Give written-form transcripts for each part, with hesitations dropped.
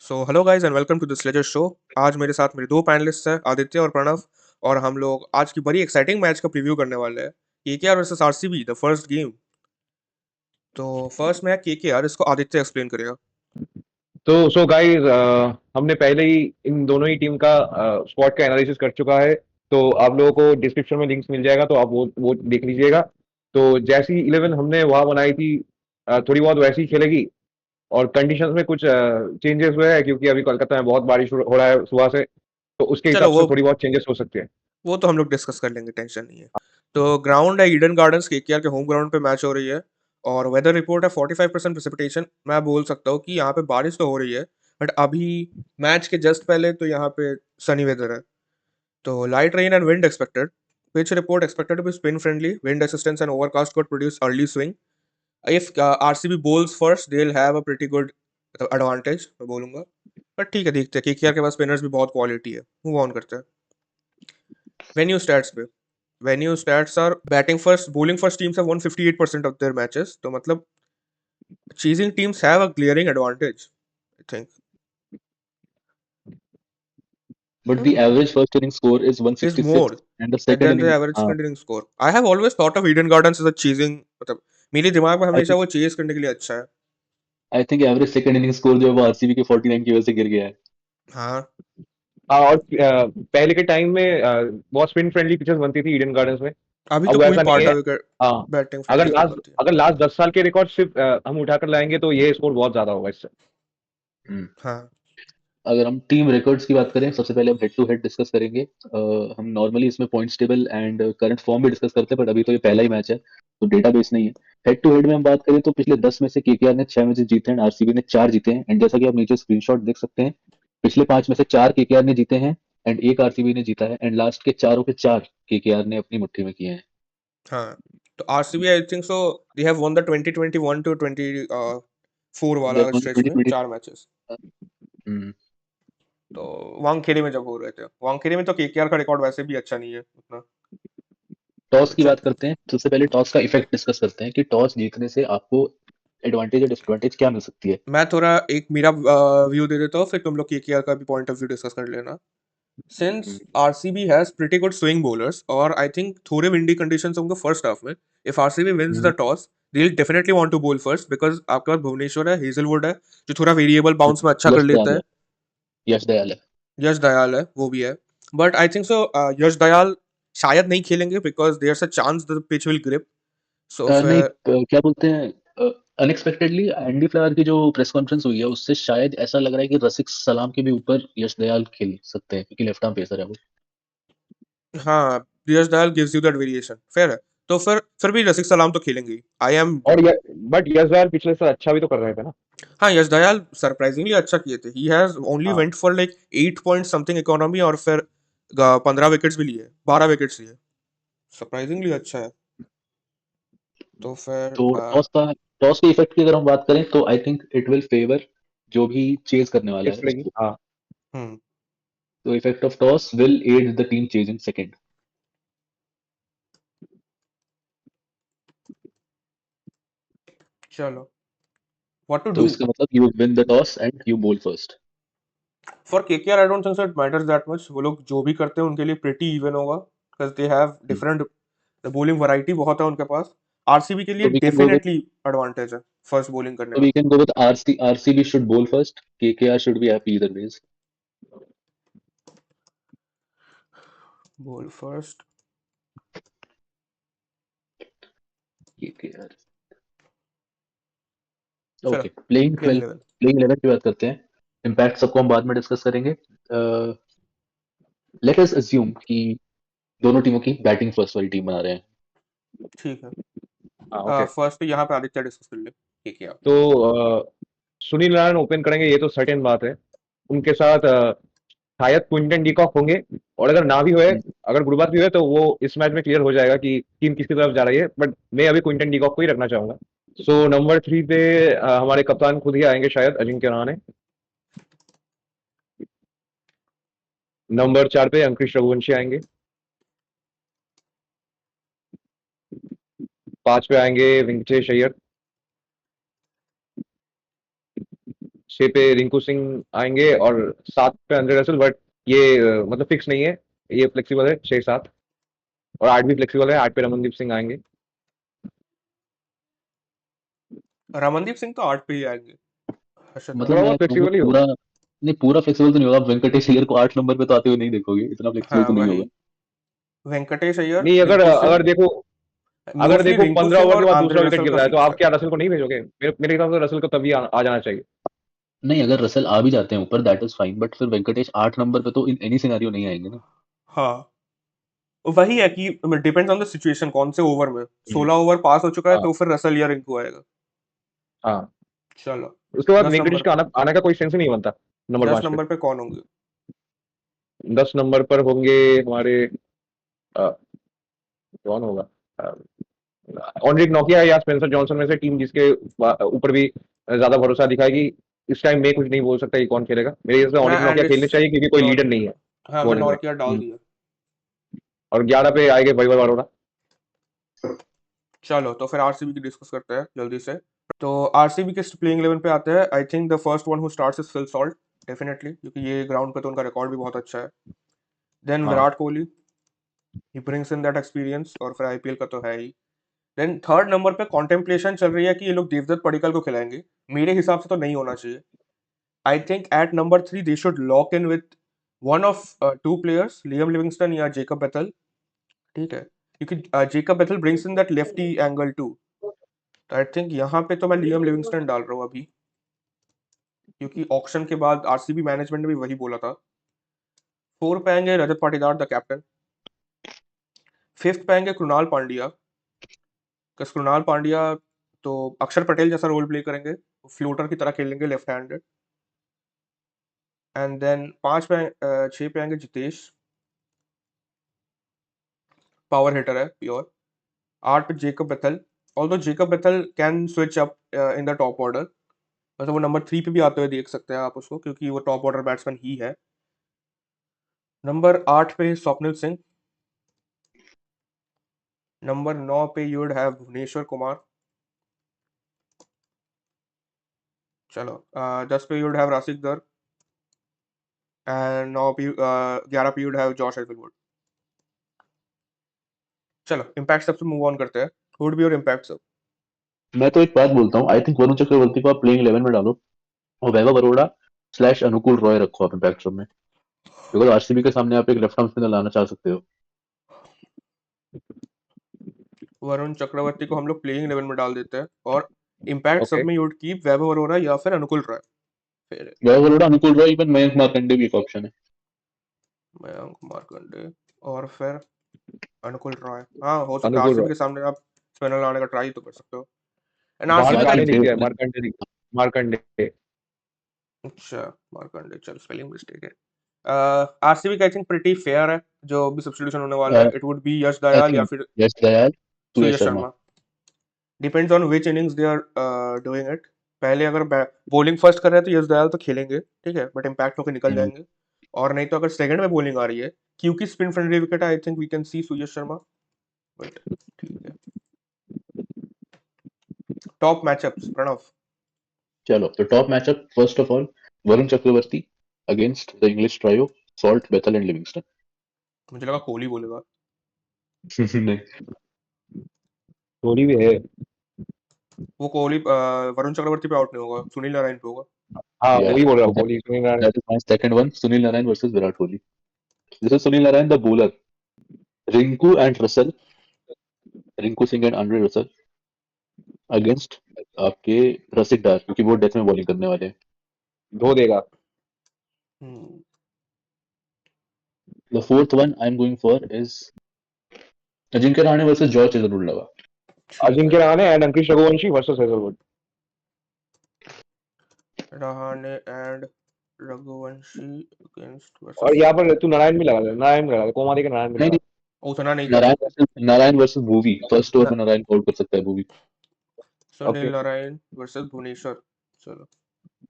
So hello guys and welcome to this ledger show. आज मेरे साथ मेरे दो पैनलिस्ट हैं, आदित्य और प्रणव। और हम लोग आज की बड़ी एक्साइटिंग मैच का प्रीव्यू करने वाले हैं, KKR versus RCB, the first game. तो फर्स्ट मैच केकेआर, इसको आदित्य एक्सप्लेन करेगा। तो गाइस, हमने पहले ही इन दोनों ही टीम का स्क्वाड का एनालिसिस कर चुका है। तो आप लोगों को डिस्क्रिप्शन में लिंक्स मिल जाएगा, तो आप वो देख लीजिएगा। तो जैसी 11 हमने वहां बनाई थी, थोड़ी बहुत वैसी ही खेलेगी। और कंडीशंस में कुछ चेंजेस हुए हैं, क्योंकि अभी कोलकाता में बहुत बारिश हो रहा है सुबह से। तो उसके चलो हिसाब से थोड़ी बहुत चेंजेस हो सकते हैं। वो तो हम लोग डिस्कस कर लेंगे, टेंशन नहीं है। तो ग्राउंड है ईडन गार्डन्स, केकेआर के होम ग्राउंड पे मैच हो रही है। और वेदर रिपोर्ट है 45% प्रेसिपिटेशन। मैं बोल सकता हूँ कि यहाँ पे बारिश तो हो रही है, बट अभी मैच के जस्ट पहले तो यहाँ पे सनी वेदर है। तो light rain and wind expected. Pitch report expected to be spin friendly. Wind assistance and overcast could produce early swing. If RCB bowls first, they'll have a pretty good advantage, मैं बोलूंगा। पर ठीक है, देखते हैं, KKR के पास spinners भी बहुत क्वालिटी है। मूव ऑन करते हैं वेन्यू स्टैट्स पे। Venue stats are batting first, bowling first teams have won 58% of their matches, तो मतलब chasing teams have a glaring advantage, I think. But the average first inning score is Is 166, more and the second than the inning, average second inning score. I have always thought of Eden Gardens as a chasing, मतलब मेरे दिमाग में I हमेशा think वो chess करने के लिए अच्छा है। I think average second inning score जो है वो आरसीबी के 49 की वजह से गिर गया है। हाँ, हाँ, और पहले के टाइम में बहुत स्पिन फ्रेंडली पिचेस बनती थी ईडन गार्डन्स में। अभी तो अब पूरी वैसा नहीं पाटा है। विकेट हाँ। बैटिंग अगर फ्रेंडली लास्ट बनती है। अगर लास्ट 10 साल के रिकॉर्ड सिर्फ हम उठाकर लाएंगे, तो ये स्कोर बहुत ज्यादा होगा इससे। हम्म। हाँ, अगर हम टीम रिकॉर्ड्स की बात करें, सबसे पहले हम हेड टू हेड डिस्कस करेंगे। हम नॉर्मली इसमें points table and current form भी डिस्कस करते हैं, बट अभी तो ये पहला ही मैच है तो डेटाबेस नहीं है। हेड टू हेड में हम बात करें तो पिछले 10 में से केकेआर ने 6 मैचेस जीते हैं, आरसीबी ने 4 जीते हैं। एंड जैसा कि आप नीचे स्क्रीनशॉट देख सकते हैं, पिछले 5 में से 4 केकेआर ने जीते हैं एंड एक आरसीबी ने जीता है। एंड लास्ट के चारों के 4 केकेआर ने अपनी मुट्ठी में किए हैं। हाँ। तो RCB I think so they have won the 2021 to 24 They वाला have won the स्ट्रेच में 2020। 4 मैचेस। हम्म। तो वांगखेड़े में जब हो रहे थे, वांगखेड़े में तो केकेआर का रिकॉर्ड वैसे भी अच्छा नहीं है उतना। टॉस तो की बात चलते हैं। करते हैं। सबसे पहले टॉस का इफेक्ट डिस्कस करते हैं कि टॉस जीतने से आपको एडवांटेज या डिसएडवांटेज क्या मिल सकती है। मैं थोड़ा एक मेरा व्यू दे देता हूँ, फिर तुम लोग केकेआर का भी पॉइंट ऑफ व्यू डिस्कस कर लेना। Since hmm. RCB has pretty good swing bowlers, और I think थोड़े windy conditions होंगे फर्स्ट हाफ में, if RCB wins the hmm. toss, they'll definitely want to bowl first because आपके पास भुवनेश्वर है, Hazlewood है, जो थोड़ा वेरिएबल बाउंस में अच्छा कर यश लेता दयाल है। है। यश दयाल है। यश दयाल है, वो भी है। But I think so Yash Dayal शायद नहीं खेलेंगे because there a chance the pitch will grip. So नहीं, फिर क्या बोलते हैं, अनएक्सपेक्टेडली एंडी फ्लावर की जो प्रेस कॉन्फ्रेंस हुई है उससे शायद ऐसा लग रहा है कि रसिक सलाम के भी ऊपर यश दयाल खेल सकते हैं, क्योंकि लेफ्ट आर्म पेसर है वो। हाँ, Yash Dayal gives you that variation, fair है। तो फिर भी रसिक सलाम तो खेलेंगे। I am. और बट यश दयाल पिछले साल अच्छा भी तो कर रहे थे ना। हाँ, यश दयाल सरप्राइजिंगली अच्छा किए थे। ही हैज ओनली हाँ। Went for like 8 point something economy, और फिर 15 विकेट्स भी लिए, 12 विकेट्स लिए। सरप्राइजिंगली अच्छा है। तो फिर तो टॉस के इफेक्ट की अगर हम बात करें तो I think it will favour जो भी चेज करने वाला है किस लेगी, उसको। हाँ। हम्म तो effect of toss will aid the team chasing second. चलो, व्हाट टू तो डू इसका मतलब you win the toss and you bowl first. For KKR. I don't think so it matters that much. वो लोग जो भी करते हैं उनके लिए प्रीटी इवन होगा, because they have different bowling variety, बहुत है उनके पास। आरसीबी के लिए तो we can go with definitely advantage है फर्स्ट बॉलिंग करने तो का। We can go with RCB should bowl first, KKR should be happy either ways. Bowl first. KKR. चलो, ओके, प्लेइंग प्लेइंग 12, 11। प्लेइंग 11 की बात करते हैं। इम्पैक्ट सबको हम बाद में डिस्कस करेंगे। लेट अस अज्यूम कि दोनों टीमों की बैटिंग फर्स्ट वाली टीम बना रहे हैं। ठीक है। हाँ, ओके। फर्स्ट पे यहाँ पे आदित्य डिस्कस कर ले केकेआर। तो सुनील नारायण ओपन करेंगे, ये तो सर्टेन बात है। उनके साथ शायद क्विंटन डीकॉक होंगे। और अगर ना भी हुए, हम्म। अगर गुरुबात भी हुए, तो वो इस मैच में क्लियर हो जाएगा कि टीम किसकी तरफ जा रही है। बट मैं अभी क्विंटन डीकॉक को ही रखना चाहूंगा। सो नंबर 3 पे हमारे कप्तान खुद ही आएंगे, शायद अजिंक्य रहाणे। नंबर 4 पे अंकुश रघुवंशी आएंगे। 5 पे आएंगे वेंकटेश अय्यर। 6 पे रिंकू सिंह आएंगे और 7 पे एंड्रे रसल, बट ये मतलब फिक्स नहीं है, ये फ्लेक्सिबल है 6-7, और 8 भी फ्लेक्सिबल है, 8 पे रमनदीप सिंह आएंगे। रमनदीप सिंह तो 8 पे ही आएंगे। हर्षद मतलब थोड़ा रावत। मैं बहुत कहूँगा फ्लेक्सिबल ही पूरा होगा। नहीं, पूरा फ्लेक्सिबल तो नहीं होगा। आप वेंकटेश अय्यर को 8 नंबर पे तो आते हुए नहीं देखोगे, इतना फ्लेक्सिबल हाँ तो नहीं वही, होगा। वेंकटेश अय्यर, नहीं, अगर रिंकू सिंह, अगर देखो अगर मोस्टली देखो रिंकू 15 सिंह ओवर के और बाद आंद्रे दूसरा विकेट रसल गिर का रहा है, तो फिक्स आप है। क्या रसल को नहीं भेजोगे? मेरे हिसाब से रसल को तभी आ जाना चाहिए। नहीं, अगर रसल आ भी जाते हैं ऊपर दैट इज फाइन, बट फिर वेंकटेश 8 नंबर पे तो इन एनी सिनेरियो नहीं आएंगे ना। हाँ वही है कि डिपेंड्स ऑन द सिचुएशन, कौन से ओवर में। हम्म, 16 ओवर पास हो चुका है हाँ तो फिर रसल या रिंकू आएगा। हाँ। चलो उसके बाद 10 वेंकटेश नंबर का पे, आने का कोई सेंस ही नहीं बनता नंबर 10 5 पे। नंबर पे कौन होंगे? 10 नंबर पर होंगे हमारे अ, कौन होगा? ऑनरिक नोकिया या स्पेंसर जॉनसन में से टीम जिसके ऊपर भी ज्यादा भरोसा दिखाएगी। इस टाइम मैं कुछ नहीं बोल सकता कि कौन खेलेगा, मेरे हिसाब से मैं ऑनरिक नोकिया एंड्रिस खेलने चाहिए क्योंकि कोई लीडर नहीं नॉर्किया, है हाँ मैं बॉलिंग में। नॉर्किया डाल दिया। और 11 पे आएंगे वैभव अरोड़ा। चलो तो फिर आरसीबी की डिस्कस करते हैं जल्दी से। तो आरसीबी के प्लेइंग 11 पे आते हैं। I think the first one who starts is Phil Salt, definitely, क्योंकि ये ग्राउंड पे तो उनका रिकॉर्ड भी बहुत अच्छा है। देन हाँ Virat Kohli, he brings in that experience, और फिर आईपीएल का तो है ही। देन थर्ड नंबर पे कॉन्टेम्पलेशन चल रही है कि ये लोग देवदत्त पडिक्कल को खिलाएंगे। मेरे हिसाब से तो नहीं होना चाहिए। I think at number 3 they should lock in with one of two players, Liam Livingstone या जेकब बेथल। ठीक है, क्योंकि Jacob Bethell brings in that lefty angle too. तो आई थिंक यहाँ पे तो मैं लियम लिविंगस्टन डाल रहा हूँ अभी, क्योंकि ऑक्शन के बाद आरसीबी मैनेजमेंट ने भी वही बोला था। 4 पे आएंगे Rajat Patidar the captain. 5th पे आएंगे कृणाल पांड्या, because कृणाल पांड्या तो अक्षर पटेल जैसा रोल प्ले करेंगे, फ्लोटर की तरह खेलेंगे लेफ्ट हैंडेड। एंड देन 6 पे आएंगे जितेश, पावर हिटर है प्योर। 8 पे Jacob Bethell, although Jacob Bethell can switch up in the top order, मतलब वो नंबर 3 पे भी आते हुए देख सकते हैं आप उसको, क्योंकि वो टॉप ऑर्डर बैट्समैन ही है। नंबर 8 पे स्वप्निल सिंह। नंबर 9 पे you would have Bhuvneshwar Kumar. चलो 10 पे यू वुड हैव राशिक दर। एंड 11 पे you would have Josh Hazlewood. चलो इम्पैक्ट सब से मूव ऑन करते हैं। वुड बी योर इम्पैक्ट सब? मैं तो एक बात बोलता हूँ, आई थिंक वरुण चक्रवर्ती को आप प्लेइंग 11 में डालो और वैभव अरोड़ा / अनुकूल रॉय रखो आप इम्पैक्ट में, बिकॉज आरसीबी के सामने आप एक लेफ्ट आर्म स्पिनर लाना चाह सकते हो। वरुण चक्रवर्ती को हम लोग प्लेइंग 11 में डाल देते हैं, और इम्पैक्ट सब ओके। में यू वुड कीप वैभव अरोड़ा या फिर अनुकूल रॉय। फिर वैभव अरोड़ा, अनुकूल रॉय, इवन मयंक मार्कंडे भी एक ऑप्शन है। मयंक मार्कंडे और फिर अनुकूल रॉय, हाँ हो सकता है। अनुकूल आरसीबी रॉय। के सामने आप स्पिनर लाने का ट्राई तो कर सकते हो। एंड आरसीबी का बाकी मार्कंडे दिख गया, देख मार्कंडे मार्कंडे। अच्छा मार्कंडे, चल स्पेलिंग मिस्टेक है। आरसीबी का आई थिंक प्रिटी फेयर है, जो भी सब्स्टिट्यूशन होने वाला है। It would be Yash I Dayal या थिंक फिर Yash Dayal, Surya Suyash Sharma. Sharma. Depends on which innings they are doing it. पहले अगर बॉलिंग फर्स्ट कर रहे हैं तो यश दयाल तो खेलेंगे, ठीक है, बट इम्पैक्ट होकर निकल जाएंगे। और नहीं तो अगर सेकंड में बॉलिंग आ रही है, क्योंकि स्पिन फ्रेंडली विकेट है, I think we can see Suyash Sharma. But ठीक है। Top matchups Pranav. चलो तो top matchup, first of all Varun Chakravarthy against the English trio Salt, Bethell and Livingstone. मुझे लगा कोहली बोलेगा। नहीं, धोनी भी है। वो कोहली वरुण चक्रवर्ती पे आउट नहीं होगा, सुनील नारायण पे होगा। हाँ या वही बोल रहा हूँ, Kohli Sunil Narayan. That is my second one, Sunil Narayan versus Virat Kohli. This is Sunil Narayan the bowler, Rinku and Russell, Rinku Singh and Andre Russell against आपके रसिक डार, क्योंकि वो डेथ में बॉलिंग करने वाले हैं। धो देगा। Hmm, the fourth one I am going for is Ajinkya Rahane versus George Hazlewood. ठीक है। Ajinkya Rahane and Angkrish Raghuvanshi versus Hazlewood. Rahane and Raghuvanshi against और वर्सेस। यहाँ पर तू नारायण भी लगा दे, नारायण भी लगा दे, कोमारी का नारायण भी नहीं लगा नहीं, उतना नहीं नारायण करेंगे। वर्सेस भुवी, फर्स्ट ओवर न, में नारायण आउट कर सकता है भुवी। दे। सुनील ओके। नारायण वर्सेस भुवनेश्वर। चलो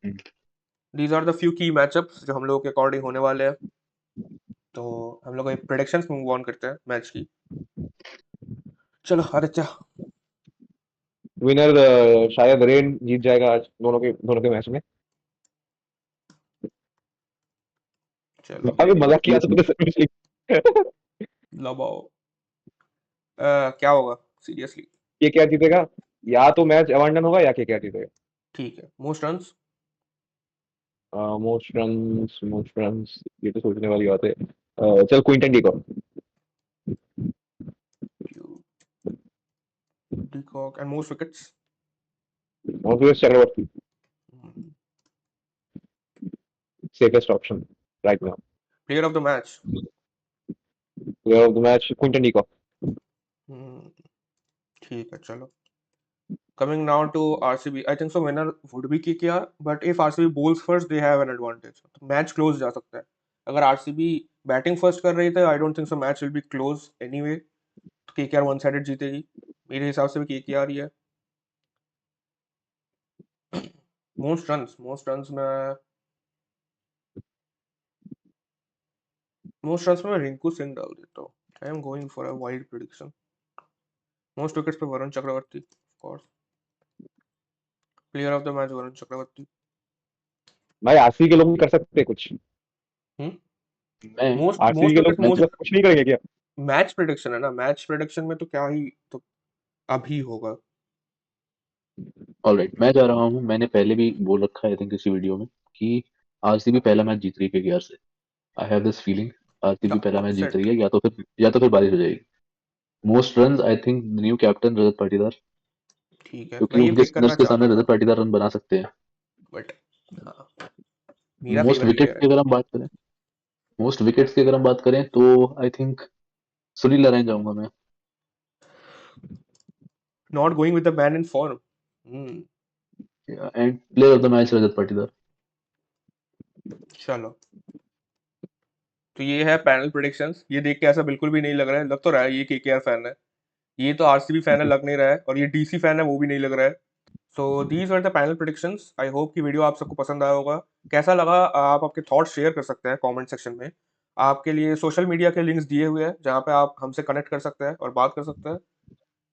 हम्म, दीज आर द फ्यू की मैचअप्स जो हम लोगों के अकॉर्डिंग होने वाले हैं। तो हम लोग प्रेडिक्शंस मूव ऑन करते हैं मैच की। चलो आदित्य। विनर शायद रेन जीत जाएगा आज दोनों के मैच में। चलो अबे मजाक किया Yes, तो तूने seriously। लबाओ। क्या होगा सीरियसली? ये क्या जीतेगा? या तो मैच अबांडन होगा या क्या जीतेगा। ठीक है, मोस्ट रन्स। मोस्ट रन्स ये तो सोचने वाली बात है। चल Quinton de Kock. De Kock and most wickets. Most Chakravarthy safest option right now. Player of the match. Player of the match Quinton de Kock. ठीक है, चलो। Coming now to RCB, I think so winner would be KKR, but if RCB bowls first, they have an advantage. Match close जा सकता है। अगर RCB batting first कर रही है, I don't think so match will be close anyway. तो KKR one sided जीतेगी। मेरे हिसाब से भी KKR ही है। मोस्ट रन्स में मैं रिंकू सिंह डाल देता हूँ। I am going for a wild prediction. Most wickets पे Varun Chakravarthy, of course. Player of the match Varun Chakravarthy. भाई आरसीबी के लोग भी कर सकते हैं कुछ। मैं मोस्ट आरसीबी के लोग विकेट्स मोस्ट मतलब कुछ नहीं करेंगे क्या? मैच प्रेडिक्शन है ना, मैच प्रेडिक्शन में तो क्या ही तो अभी होगा। ऑलराइट, मैं जा रहा हूँ। मैंने पहले भी बोल रखा है आई थिंक किसी वीडियो में कि आरसीबी पहला मैच जीत रही है केकेआर से। I have this feeling RCB पहला मैच जीत अपसेट। रही है, या तो फिर बारिश हो जाएगी। Most runs I think new captain Rajat Patidar, ठीक है, क्योंकि मैं ये उनके पिक करना स्पिनर्स के चाहता सामने था रजत पाटीदार रन बना सकते हैं। बट हाँ, मेरा मोस्ट फेवरेट विकेट प्लेयर है। की अगर हम बात करें मोस्ट विकेट्स की अगर हम बात करें तो आई थिंक सुनील नारायण जाऊंगा मैं। Not going with the man in form. And player of the match Rajat Patidar. चलो, तो ये है पैनल प्रेडिक्शंस। ये देख के ऐसा बिल्कुल भी नहीं लग रहा है, लग तो रहा है ये केकेआर फैन है, ये तो आरसीबी फैन है लग नहीं रहा है, और ये डीसी फैन है वो भी नहीं लग रहा है। So these are the panel predictions. I hope कि वीडियो आप सबको पसंद आया होगा। कैसा लगा आप अपने थॉट्स शेयर कर सकते हैं कमेंट सेक्शन में। आपके लिए सोशल मीडिया के लिंक्स दिए हुए हैं जहाँ पे आप हमसे कनेक्ट कर सकते हैं और बात कर सकते हैं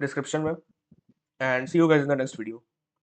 डिस्क्रिप्शन में। And see you guys in the next video.